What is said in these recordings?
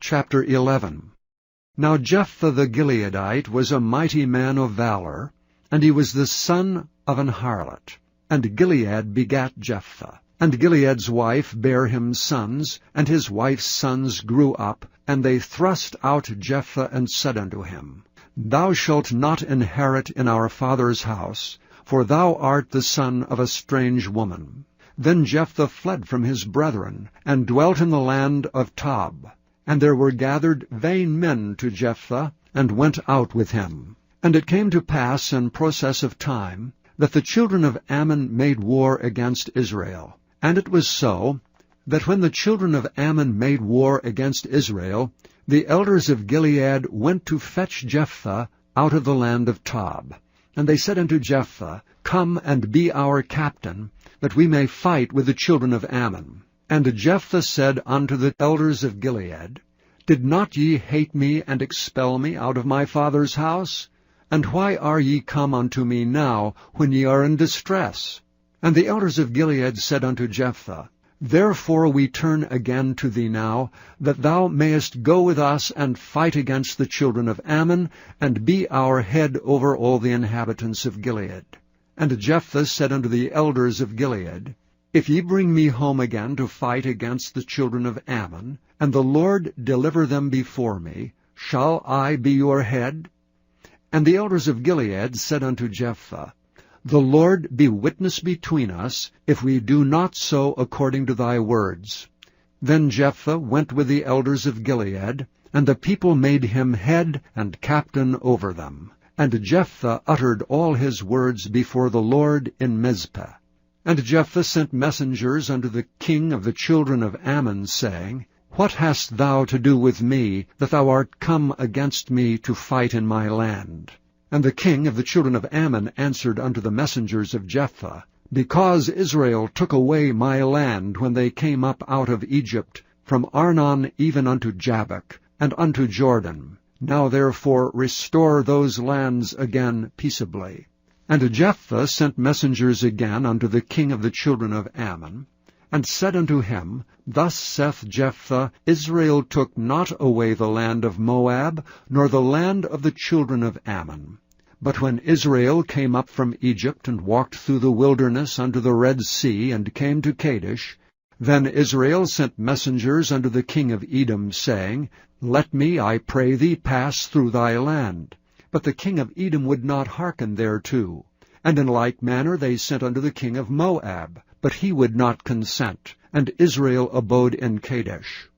Chapter 11. Now Jephthah the Gileadite was a mighty man of valor, and he was the son of an harlot. And Gilead begat Jephthah. And Gilead's wife bare him sons, and his wife's sons grew up, and they thrust out Jephthah, and said unto him, Thou shalt not inherit in our father's house, for thou art the son of a strange woman. Then Jephthah fled from his brethren, and dwelt in the land of Tob. And there were gathered vain men to Jephthah, and went out with him. And it came to pass in process of time, that the children of Ammon made war against Israel. And it was so, that when the children of Ammon made war against Israel, the elders of Gilead went to fetch Jephthah out of the land of Tob. And they said unto Jephthah, Come and be our captain, that we may fight with the children of Ammon. And Jephthah said unto the elders of Gilead, Did not ye hate me, and expel me out of my father's house? And why are ye come unto me now, when ye are in distress? And the elders of Gilead said unto Jephthah, Therefore we turn again to thee now, that thou mayest go with us and fight against the children of Ammon, and be our head over all the inhabitants of Gilead. And Jephthah said unto the elders of Gilead, If ye bring me home again to fight against the children of Ammon, and the Lord deliver them before me, shall I be your head? And the elders of Gilead said unto Jephthah, The Lord be witness between us, if we do not so according to thy words. Then Jephthah went with the elders of Gilead, and the people made him head and captain over them. And Jephthah uttered all his words before the Lord in Mizpeh. And Jephthah sent messengers unto the king of the children of Ammon, saying, What hast thou to do with me, that thou art come against me to fight in my land? And the king of the children of Ammon answered unto the messengers of Jephthah, Because Israel took away my land when they came up out of Egypt, from Arnon even unto Jabbok, and unto Jordan. Now therefore restore those lands again peaceably. And Jephthah sent messengers again unto the king of the children of Ammon, and said unto him, Thus saith Jephthah, Israel took not away the land of Moab, nor the land of the children of Ammon. But when Israel came up from Egypt, and walked through the wilderness unto the Red Sea, and came to Kadesh, then Israel sent messengers unto the king of Edom, saying, Let me, I pray thee, pass through thy land. But the king of Edom would not hearken thereto. And in like manner they sent unto the king of Moab, but he would not consent, and Israel abode in Kadesh.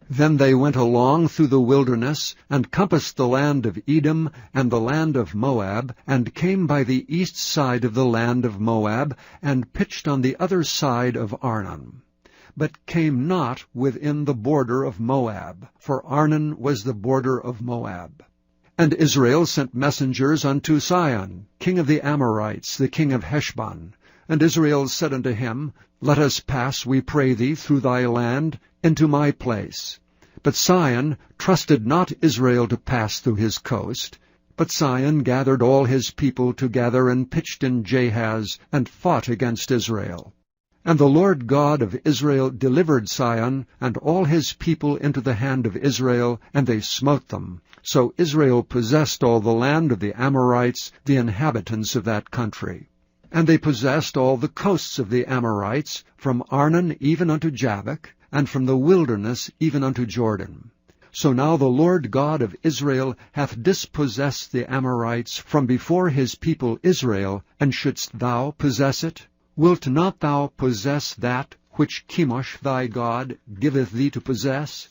Then they went along through the wilderness, and compassed the land of Edom, and the land of Moab, and came by the east side of the land of Moab, and pitched on the other side of Arnon, but came not within the border of Moab, for Arnon was the border of Moab. And Israel sent messengers unto Sihon, king of the Amorites, the king of Heshbon. And Israel said unto him, Let us pass, we pray thee, through thy land, into my place. But Sihon trusted not Israel to pass through his coast. But Sihon gathered all his people together, and pitched in Jahaz, and fought against Israel. And the Lord God of Israel delivered Sihon and all his people into the hand of Israel, and they smote them. So Israel possessed all the land of the Amorites, the inhabitants of that country. And they possessed all the coasts of the Amorites, from Arnon even unto Jabbok, and from the wilderness even unto Jordan. So now the Lord God of Israel hath dispossessed the Amorites from before his people Israel, and shouldst thou possess it? Wilt not thou possess that which Chemosh thy God giveth thee to possess?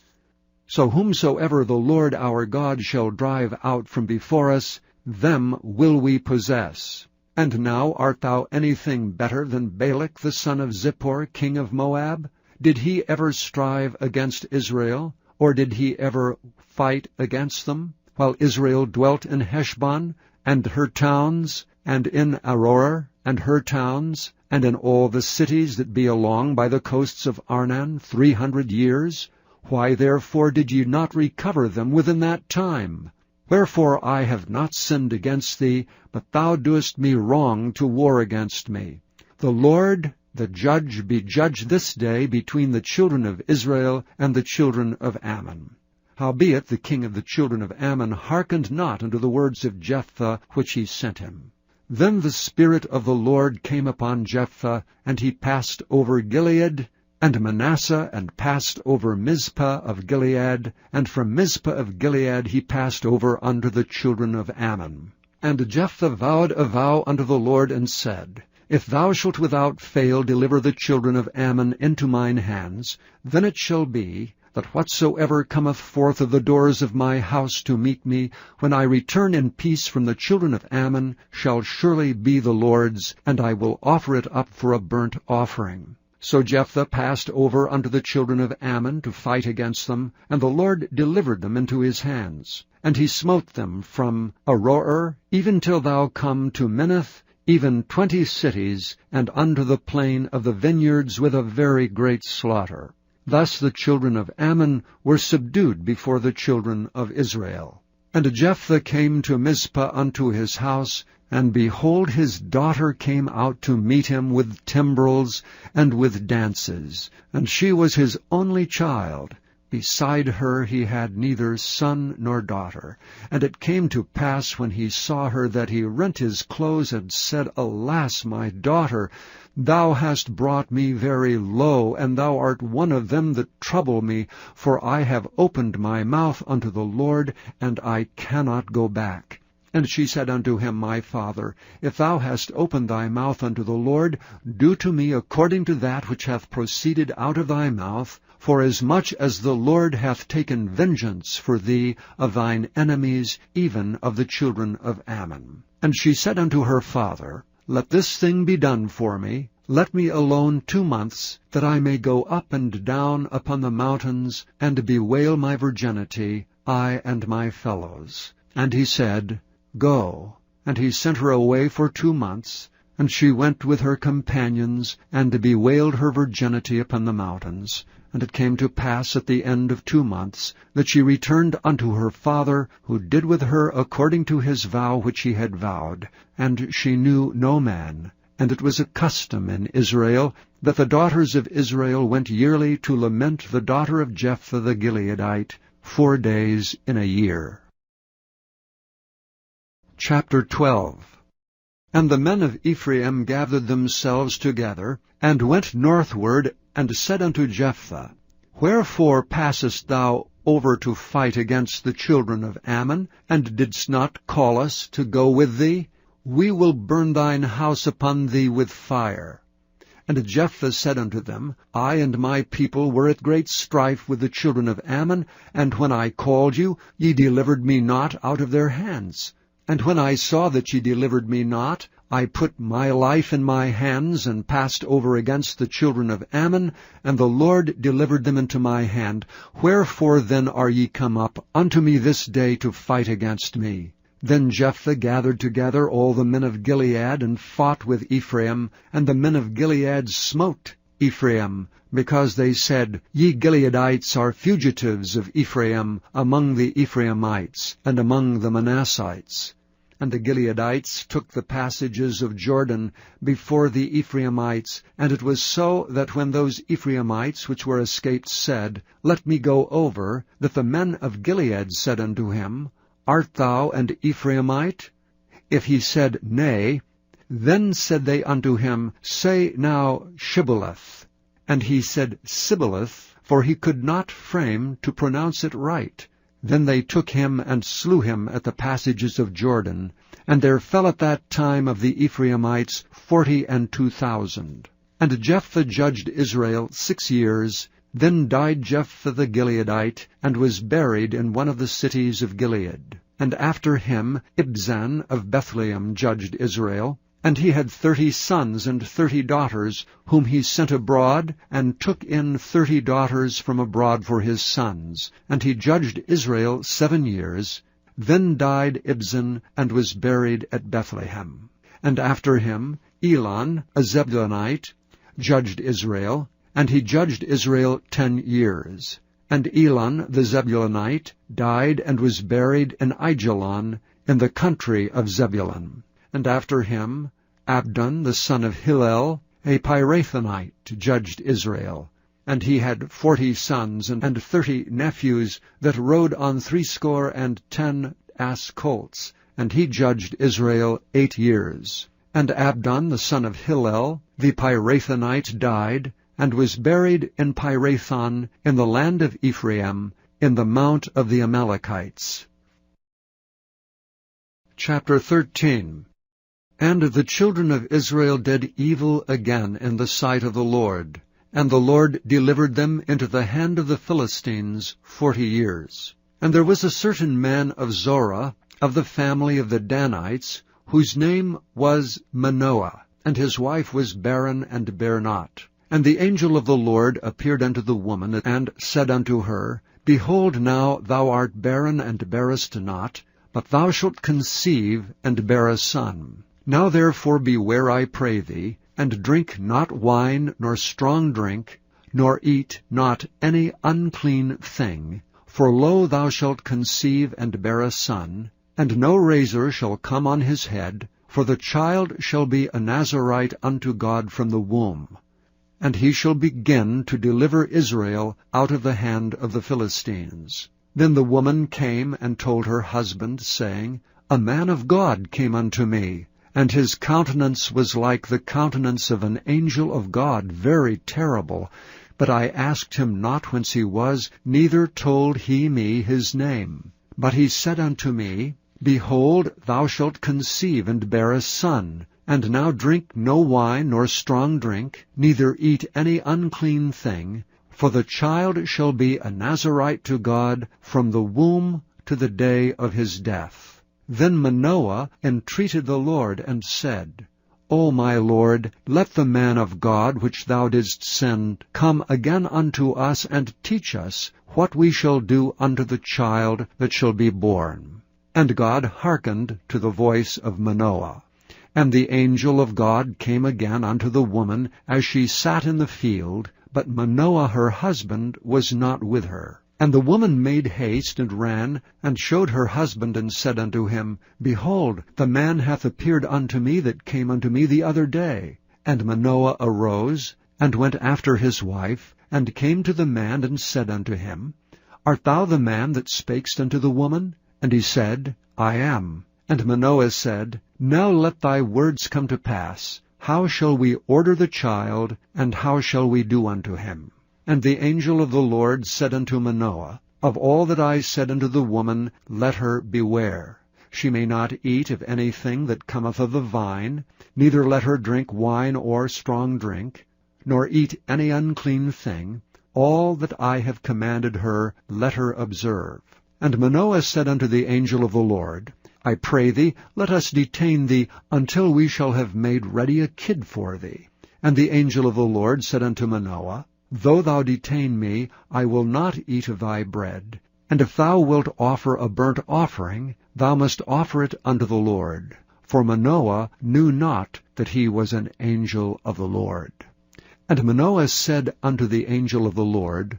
So whomsoever the Lord our God shall drive out from before us, them will we possess. And now art thou anything better than Balak the son of Zippor, king of Moab? Did he ever strive against Israel, or did he ever fight against them, while Israel dwelt in Heshbon, and her towns, and in Aroer, and her towns, and in all the cities that be along by the coasts of Arnon 300 years? Why therefore did ye not recover them within that time? Wherefore I have not sinned against thee, but thou doest me wrong to war against me. The Lord, the judge, be judge this day between the children of Israel and the children of Ammon. Howbeit the king of the children of Ammon hearkened not unto the words of Jephthah which he sent him. Then the Spirit of the Lord came upon Jephthah, and he passed over Gilead and Manasseh, and passed over Mizpah of Gilead, and from Mizpah of Gilead he passed over unto the children of Ammon. And Jephthah vowed a vow unto the Lord, and said, If thou shalt without fail deliver the children of Ammon into mine hands, then it shall be, that whatsoever cometh forth of the doors of my house to meet me, when I return in peace from the children of Ammon, shall surely be the Lord's, and I will offer it up for a burnt offering. So Jephthah passed over unto the children of Ammon to fight against them, and the Lord delivered them into his hands. And he smote them from Aroer, even till thou come to Minnith, even 20 cities, and unto the plain of the vineyards with a very great slaughter. Thus the children of Ammon were subdued before the children of Israel. And Jephthah came to Mizpah unto his house, and behold, his daughter came out to meet him with timbrels and with dances, and she was his only child. Beside her he had neither son nor daughter. And it came to pass, when he saw her, that he rent his clothes, and said, Alas, my daughter, thou hast brought me very low, and thou art one of them that trouble me, for I have opened my mouth unto the Lord, and I cannot go back. And she said unto him, My father, if thou hast opened thy mouth unto the Lord, do to me according to that which hath proceeded out of thy mouth, forasmuch as the Lord hath taken vengeance for thee of thine enemies, even of the children of Ammon. And she said unto her father, Let this thing be done for me. Let me alone 2 months, that I may go up and down upon the mountains, and bewail my virginity, I and my fellows. And he said, Go. And he sent her away for 2 months, and she went with her companions, and bewailed her virginity upon the mountains. And it came to pass at the end of 2 months, that she returned unto her father, who did with her according to his vow which he had vowed. And she knew no man. And it was a custom in Israel, that the daughters of Israel went yearly to lament the daughter of Jephthah the Gileadite 4 days in a year. Chapter 12. And the men of Ephraim gathered themselves together, and went northward, and said unto Jephthah, Wherefore passest thou over to fight against the children of Ammon, and didst not call us to go with thee? We will burn thine house upon thee with fire. And Jephthah said unto them, I and my people were at great strife with the children of Ammon, and when I called you, ye delivered me not out of their hands. And when I saw that ye delivered me not, I put my life in my hands, and passed over against the children of Ammon, and the Lord delivered them into my hand. Wherefore then are ye come up unto me this day to fight against me? Then Jephthah gathered together all the men of Gilead, and fought with Ephraim, and the men of Gilead smote Ephraim, because they said, Ye Gileadites are fugitives of Ephraim among the Ephraimites, and among the Manassites. And the Gileadites took the passages of Jordan before the Ephraimites. And it was so that when those Ephraimites which were escaped said, Let me go over, that the men of Gilead said unto him, Art thou an Ephraimite? If he said, Nay, then said they unto him, Say now Shibboleth. And he said Sibboleth, for he could not frame to pronounce it right. Then they took him and slew him at the passages of Jordan. And there fell at that time of the Ephraimites 42,000. And Jephthah judged Israel 6 years. Then died Jephthah the Gileadite, and was buried in one of the cities of Gilead. And after him Ibzan of Bethlehem judged Israel. And he had 30 sons and 30 daughters, whom he sent abroad, and took in 30 daughters from abroad for his sons. And he judged Israel 7 years. Then died Ibzan, and was buried at Bethlehem. And after him Elon, a Zebulunite, judged Israel. And he judged Israel 10 years. And Elon the Zebulunite died, and was buried in Aijalon, in the country of Zebulun. And after him Abdon the son of Hillel, a Pirathonite, judged Israel. And he had 40 sons and 30 nephews that rode on 70 ass colts, and he judged Israel 8 years. And Abdon the son of Hillel, the Pirathonite, died, and was buried in Pirathon in the land of Ephraim, in the mount of the Amalekites. Chapter 13. And the children of Israel did evil again in the sight of the Lord, and the Lord delivered them into the hand of the Philistines 40 years. And there was a certain man of Zorah, of the family of the Danites, whose name was Manoah, and his wife was barren and bare not. And the angel of the Lord appeared unto the woman, and said unto her, Behold, now thou art barren and bearest not, but thou shalt conceive and bear a son. Now therefore beware, I pray thee, and drink not wine nor strong drink, nor eat not any unclean thing. For lo, thou shalt conceive and bear a son, and no razor shall come on his head, for the child shall be a Nazarite unto God from the womb. And he shall begin to deliver Israel out of the hand of the Philistines. Then the woman came and told her husband, saying, A man of God came unto me, and his countenance was like the countenance of an angel of God, very terrible. But I asked him not whence he was, neither told he me his name. But he said unto me, Behold, thou shalt conceive and bear a son, and now drink no wine nor strong drink, neither eat any unclean thing, for the child shall be a Nazarite to God from the womb to the day of his death. Then Manoah entreated the Lord, and said, O my Lord, let the man of God which thou didst send come again unto us, and teach us what we shall do unto the child that shall be born. And God hearkened to the voice of Manoah. And the angel of God came again unto the woman as she sat in the field, but Manoah her husband was not with her. And the woman made haste, and ran, and showed her husband, and said unto him, Behold, the man hath appeared unto me that came unto me the other day. And Manoah arose, and went after his wife, and came to the man, and said unto him, Art thou the man that spakest unto the woman? And he said, I am. And Manoah said, Now let thy words come to pass. How shall we order the child, and how shall we do unto him? And the angel of the Lord said unto Manoah, Of all that I said unto the woman, let her beware. She may not eat of anything that cometh of the vine, neither let her drink wine or strong drink, nor eat any unclean thing. All that I have commanded her, let her observe. And Manoah said unto the angel of the Lord, I pray thee, let us detain thee until we shall have made ready a kid for thee. And the angel of the Lord said unto Manoah, Though thou detain me, I will not eat of thy bread. And if thou wilt offer a burnt offering, thou must offer it unto the Lord. For Manoah knew not that he was an angel of the Lord. And Manoah said unto the angel of the Lord,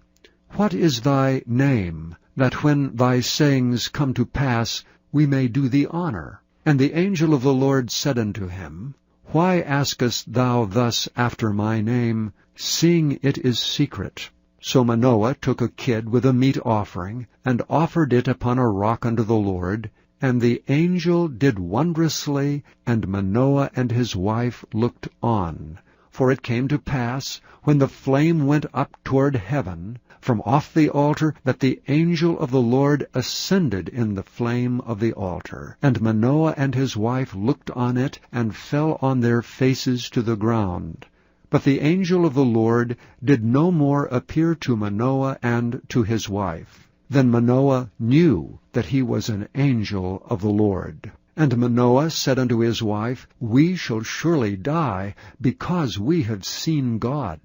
What is thy name, that when thy sayings come to pass, we may do thee honor? And the angel of the Lord said unto him, Why askest thou thus after my name, seeing it is secret? So Manoah took a kid with a meat offering, and offered it upon a rock unto the Lord. And the angel did wondrously, and Manoah and his wife looked on. For it came to pass, when the flame went up toward heaven, from off the altar, that the angel of the Lord ascended in the flame of the altar. And Manoah and his wife looked on it, and fell on their faces to the ground. But the angel of the Lord did no more appear to Manoah and to his wife. Then Manoah knew that he was an angel of the Lord. And Manoah said unto his wife, We shall surely die, because we have seen God.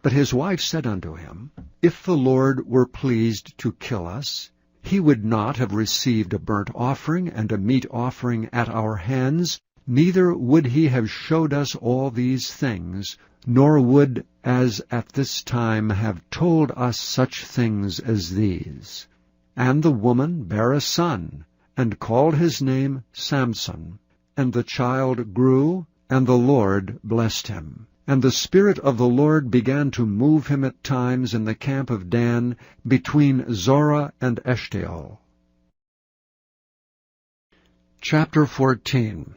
But his wife said unto him, If the Lord were pleased to kill us, he would not have received a burnt offering and a meat offering at our hands, neither would he have showed us all these things, nor would as at this time have told us such things as these. And the woman bare a son, and called his name Samson. And the child grew, and the Lord blessed him. And the Spirit of the Lord began to move him at times in the camp of Dan, between Zorah and Eshtaol. Chapter 14.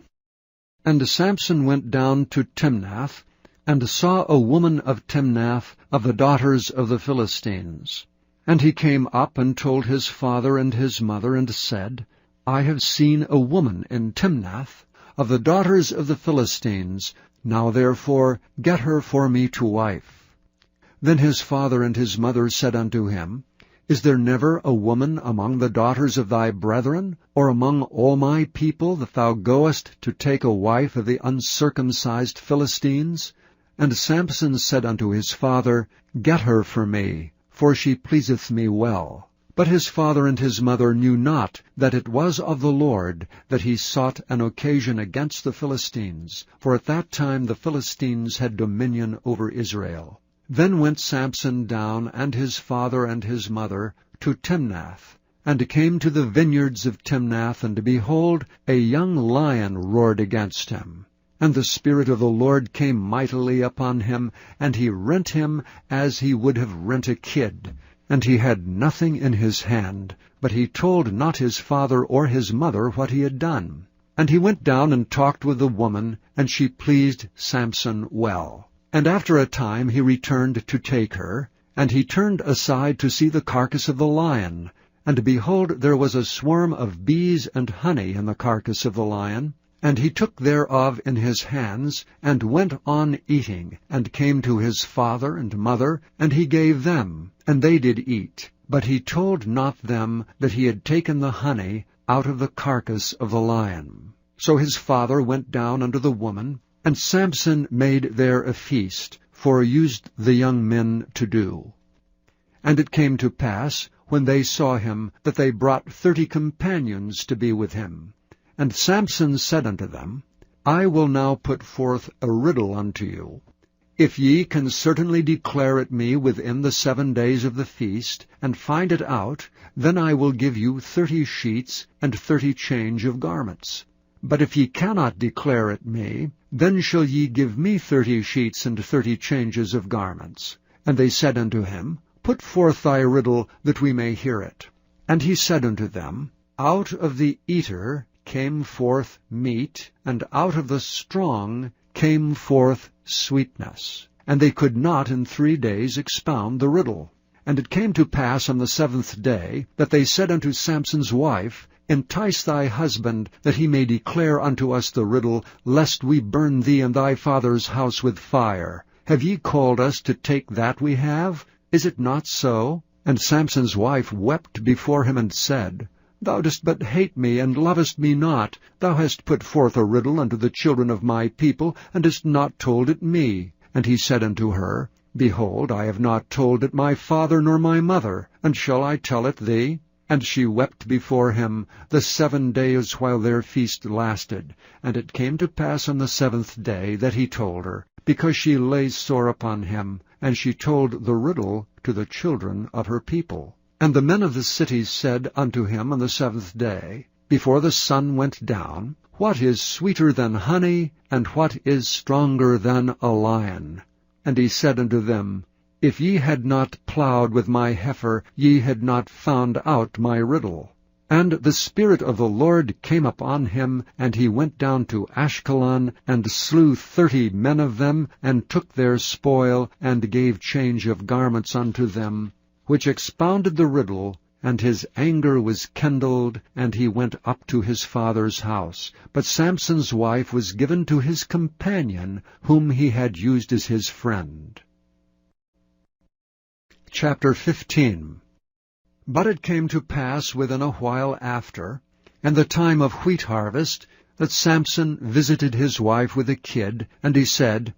And Samson went down to Timnath, and saw a woman of Timnath, of the daughters of the Philistines. And he came up and told his father and his mother, and said, I have seen a woman in Timnath, of the daughters of the Philistines. Now therefore get her for me to wife. Then his father and his mother said unto him, Is there never a woman among the daughters of thy brethren, or among all my people, that thou goest to take a wife of the uncircumcised Philistines? And Samson said unto his father, Get her for me, for she pleaseth me well. But his father and his mother knew not that it was of the Lord that he sought an occasion against the Philistines, for at that time the Philistines had dominion over Israel. Then went Samson down, and his father and his mother, to Timnath, and came to the vineyards of Timnath, and behold, a young lion roared against him. And the Spirit of the Lord came mightily upon him, and he rent him as he would have rent a kid. And he had nothing in his hand, but he told not his father or his mother what he had done. And he went down and talked with the woman, and she pleased Samson well. And after a time he returned to take her, and he turned aside to see the carcass of the lion. And behold, there was a swarm of bees and honey in the carcass of the lion. And he took thereof in his hands, and went on eating, and came to his father and mother, and he gave them, and they did eat. But he told not them that he had taken the honey out of the carcass of the lion. So his father went down unto the woman, and Samson made there a feast, for used the young men to do. And it came to pass, when they saw him, that they brought 30 companions to be with him. And Samson said unto them, I will now put forth a riddle unto you. If ye can certainly declare it me within the 7 days of the feast, and find it out, then I will give you 30 sheets and 30 change of garments. But if ye cannot declare it me, then shall ye give me 30 sheets and 30 changes of garments. And they said unto him, Put forth thy riddle, that we may hear it. And he said unto them, Out of the eater came forth meat, and out of the strong came forth sweetness. And they could not in 3 days expound the riddle. And it came to pass on the 7th day, that they said unto Samson's wife, Entice thy husband, that he may declare unto us the riddle, lest we burn thee and thy father's house with fire. Have ye called us to take that we have? Is it not so? And Samson's wife wept before him, and said, Thou dost but hate me, and lovest me not. Thou hast put forth a riddle unto the children of my people, and hast not told it me. And he said unto her, Behold, I have not told it my father nor my mother, and shall I tell it thee? And she wept before him the 7 days while their feast lasted. And it came to pass on the 7th day that he told her, because she lay sore upon him, and she told the riddle to the children of her people. And the men of the city said unto him on the 7th day, before the sun went down, What is sweeter than honey, and what is stronger than a lion? And he said unto them, If ye had not plowed with my heifer, ye had not found out my riddle. And the Spirit of the Lord came upon him, and he went down to Ashkelon, and slew 30 men of them, and took their spoil, and gave change of garments unto them, which expounded the riddle. And his anger was kindled, and he went up to his father's house. But Samson's wife was given to his companion, whom he had used as his friend. Chapter 15. But it came to pass within a while after, in the time of wheat harvest, that Samson visited his wife with a kid, and he said,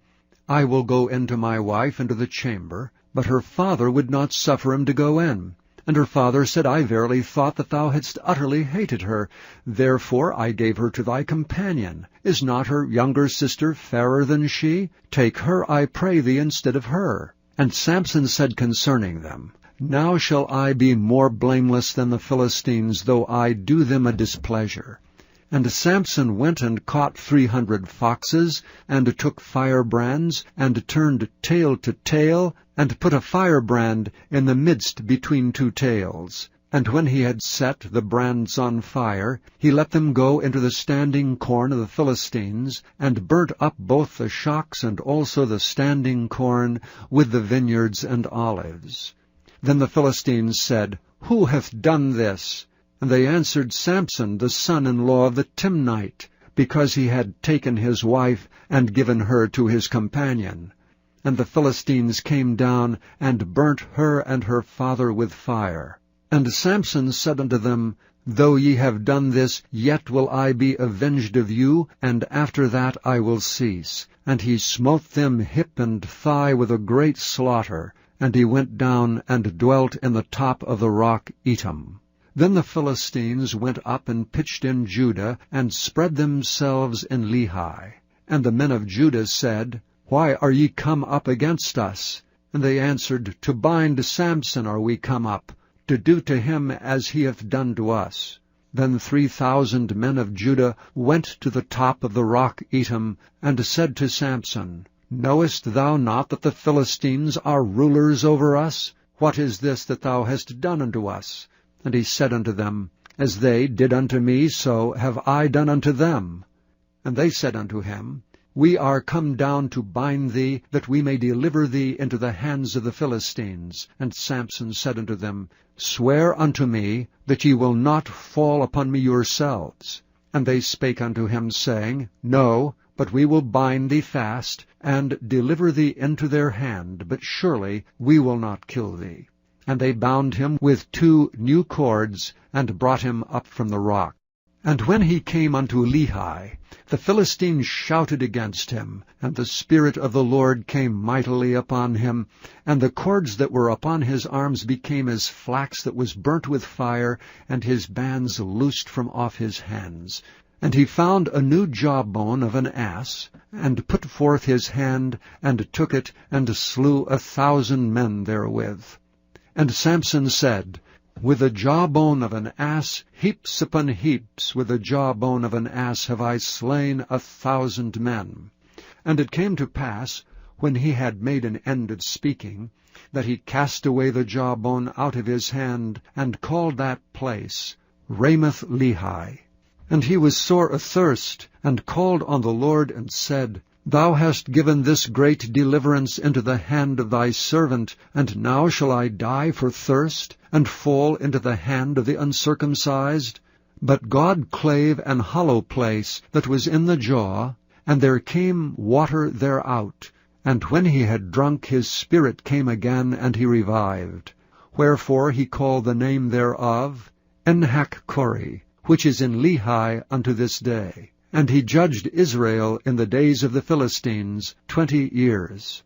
I will go in to my wife into the chamber. But her father would not suffer him to go in. And her father said, I verily thought that thou hadst utterly hated her. Therefore I gave her to thy companion. Is not her younger sister fairer than she? Take her, I pray thee, instead of her. And Samson said concerning them, Now shall I be more blameless than the Philistines, though I do them a displeasure. And Samson went and caught 300 foxes, and took firebrands, and turned tail to tail, and put a firebrand in the midst between two tails. And when he had set the brands on fire, he let them go into the standing corn of the Philistines, and burnt up both the shocks and also the standing corn with the vineyards and olives. Then the Philistines said, Who hath done this? And they answered, Samson, the son-in-law of the Timnite, because he had taken his wife and given her to his companion. And the Philistines came down and burnt her and her father with fire. And Samson said unto them, Though ye have done this, yet will I be avenged of you, and after that I will cease. And he smote them hip and thigh with a great slaughter, and he went down and dwelt in the top of the rock Etam. Then the Philistines went up and pitched in Judah, and spread themselves in Lehi. And the men of Judah said, Why are ye come up against us? And they answered, To bind Samson are we come up, to do to him as he hath done to us. Then 3,000 men of Judah went to the top of the rock Etam, and said to Samson, Knowest thou not that the Philistines are rulers over us? What is this that thou hast done unto us? And he said unto them, As they did unto me, so have I done unto them. And they said unto him, We are come down to bind thee, that we may deliver thee into the hands of the Philistines. And Samson said unto them, Swear unto me that ye will not fall upon me yourselves. And they spake unto him, saying, No, but we will bind thee fast, and deliver thee into their hand, but surely we will not kill thee. And they bound him with 2 new cords, and brought him up from the rock. And when he came unto Lehi, the Philistines shouted against him, and the Spirit of the Lord came mightily upon him, and the cords that were upon his arms became as flax that was burnt with fire, and his bands loosed from off his hands. And he found a new jawbone of an ass, and put forth his hand, and took it, and slew 1,000 men therewith. And Samson said, With the jawbone of an ass, heaps upon heaps, with the jawbone of an ass have I slain 1,000 men. And it came to pass, when he had made an end of speaking, that he cast away the jawbone out of his hand, and called that place Ramoth Lehi. And he was sore athirst, and called on the Lord, and said, Thou hast given this great deliverance into the hand of thy servant, and now shall I die for thirst, and fall into the hand of the uncircumcised? But God clave an hollow place that was in the jaw, and there came water thereout. And when he had drunk, his spirit came again, and he revived. Wherefore he called the name thereof Enhakkore, which is in Lehi unto this day. And he judged Israel in the days of the Philistines 20 years.